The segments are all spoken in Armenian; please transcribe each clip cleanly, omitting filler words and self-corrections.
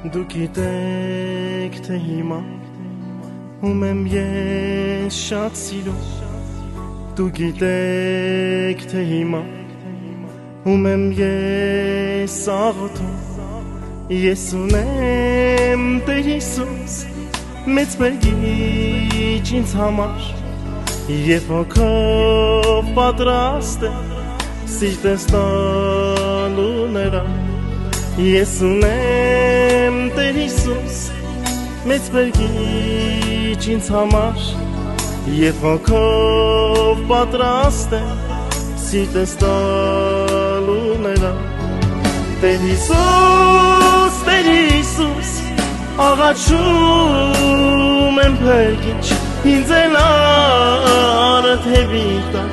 Դու գիտեք թե հիմա ում եմ ես շատ սիրում Դու գիտեք թե հիմա ում եմ ես աղոթում Ես ունեմ Տեր Հիսուս մեծ բերգիչ ինձ համար Եվ հոգով պատրաստ է սիրտս տալու նրան Ես ունեմ Տեր Հիսուս մեծ բերգիչ ինձ համար Եվ հոգով պատրաստ է սիրտս տալու նրան Տեր Հիսուս, աղաչում եմ բերգիչ ինձ էլ արդ հեվիտակ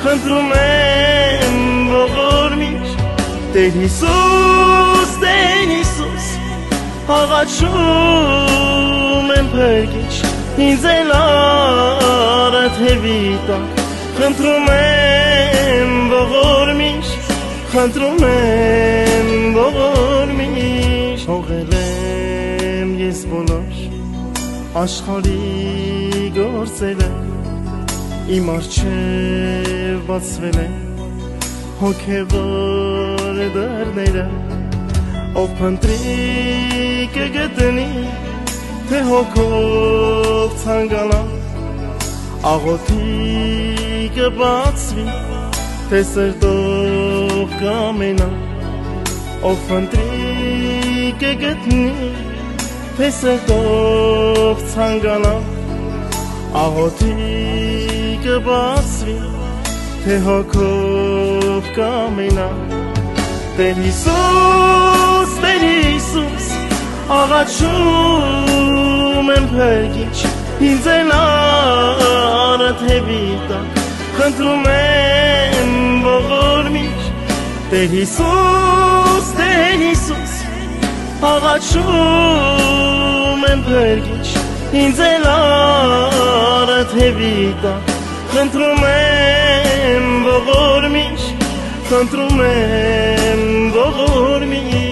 Խնդրում եմ ողորմիչ Տեր Հիսուս, աղաչում եմ բերգիչ ինձ էլ արդ հեվիտակ Խնդրում եմ ողորմիչ Խնդրում եմ ողորմիչ Հողել եմ ես բոլոր աշխարհի գործերը Իմ առջև բացվել են հոգևոր դռները Ով փնտրի կգտնի թե հոգով ցանկանա Աղոթի կբացվի թե սրտով կամենա Ով փնտրի կգտնի թե սրտով ցանկանա Աղոթի կբացվի թե հոգով կամենա Տեր Հիսուս, աղաչում եմ բերգիչ ինձ էլ արդ հեվիտակ Խնդրում եմ ողորմիչ Տեր Հիսուս, աղաչում եմ բերգիչ ինձ էլ արդ հեվիտակ Խնդրում եմ ողորմիչ Խնդրում եմ ողորմիչ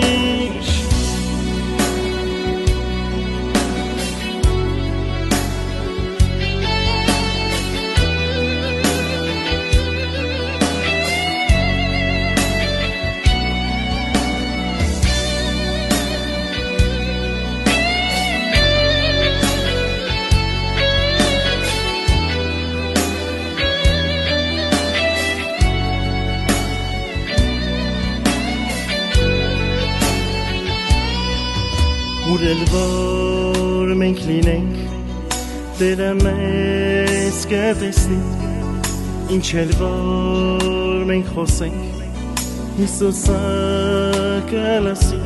Ուր էլ որ մենք լինենք Տերը մեզ կտեսնի Ինչ էլ որ մենք խոսենք Հիսուսը կլսի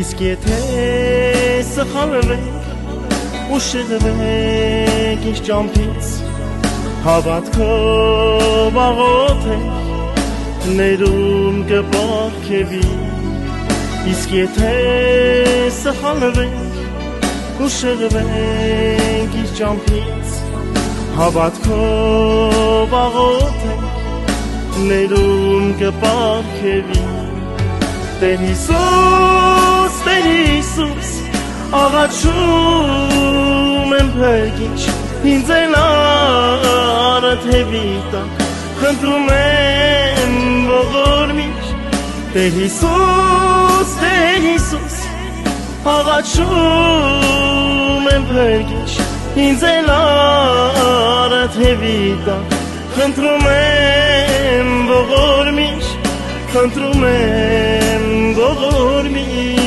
Իսկ եթե սխալվենք ու շեղվենք ինչ ճամփից Հավատքով աղոթենք ներում կպարգևի Իսկ եթե սխալվենք ու շեղվենք իր ճամփից Հավատքով աղոթենք ներում կպարգևի Տեր Հիսուս, աղաչում եմ բերգիչ ինձ էլ արդ հեվիտակ Խնդրում եմ ողորմիչ Տեր Հիսուս, աղաչում եմ բերգիչ ինձ էլ արդ հեվիտակ Խնդրում եմ ողորմիչ Խնդրում եմ ողորմիչ